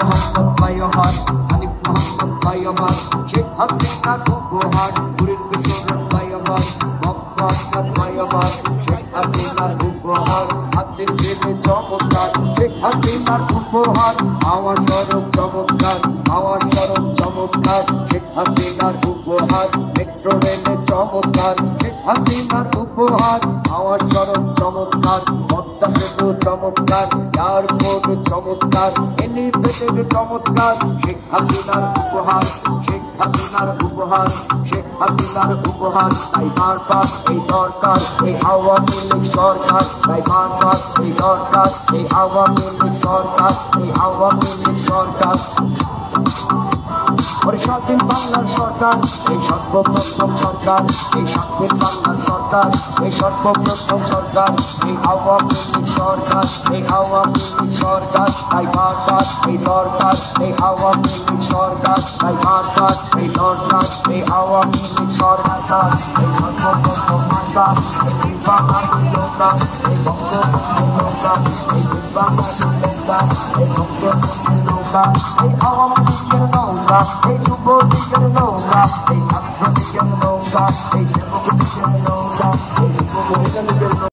মোহাম্মদ বায়হার হানিফ মোহাম্মদ বায়হার শেখ হাসিনা উপহার পুরীর বিশ্বরণ বায়হার মক্কার বায়হার শেখ হাসিনার উপহার হাতের ছেলে চমৎকার শেখ হাসিনার উপহার আমার স্বরূপ চমৎকার আমার স্বরূপ চমৎকার শেখ হাসিনার উপহার মেট্রো রেলে চমৎকার শেখ হাসিনার উপহার আমার স্বরূপ চমৎকার পদ্মা সেতু চমৎকার এয়ারপোর্ট চমৎকার এলিভেটেড চমৎকার শেখ হাসিনার উপহার শেখ হাসিনার উপহার শেখ হাসিনার উপহার তাই বারবার এই দরকার এই আওয়ামী লীগ সরকার তাই বারবার এই দরকার এই আওয়ামী লীগ সরকার এই আওয়ামী লীগ সরকার স্বাধীন বাংলার সরকার এই সর্বপ্রথম সরকার এই স্বাধীন বাংলার সরকার এই সর্বপ্রথম সরকার এই আওয়ামী লীগ সরকার এই আওয়ামী লীগ সরকার তাই বারবার এই দরকার এই আওয়ামী লীগ সরকার তাই বারবার এই দরকার এই আওয়ামী লীগ সরকার এই সর্বপ্রথম সরকার এই বাংলাদেশ সরকার এই বঙ্গবন্ধু সরকার এই বাংলাদেশ সরকার এই বঙ্গবন্ধু সরকার এই আওয়ামী লীগের নৌকা এই যুব লীগের নৌকা এই ছাত্র লীগের নৌকা এই যুবক লীগের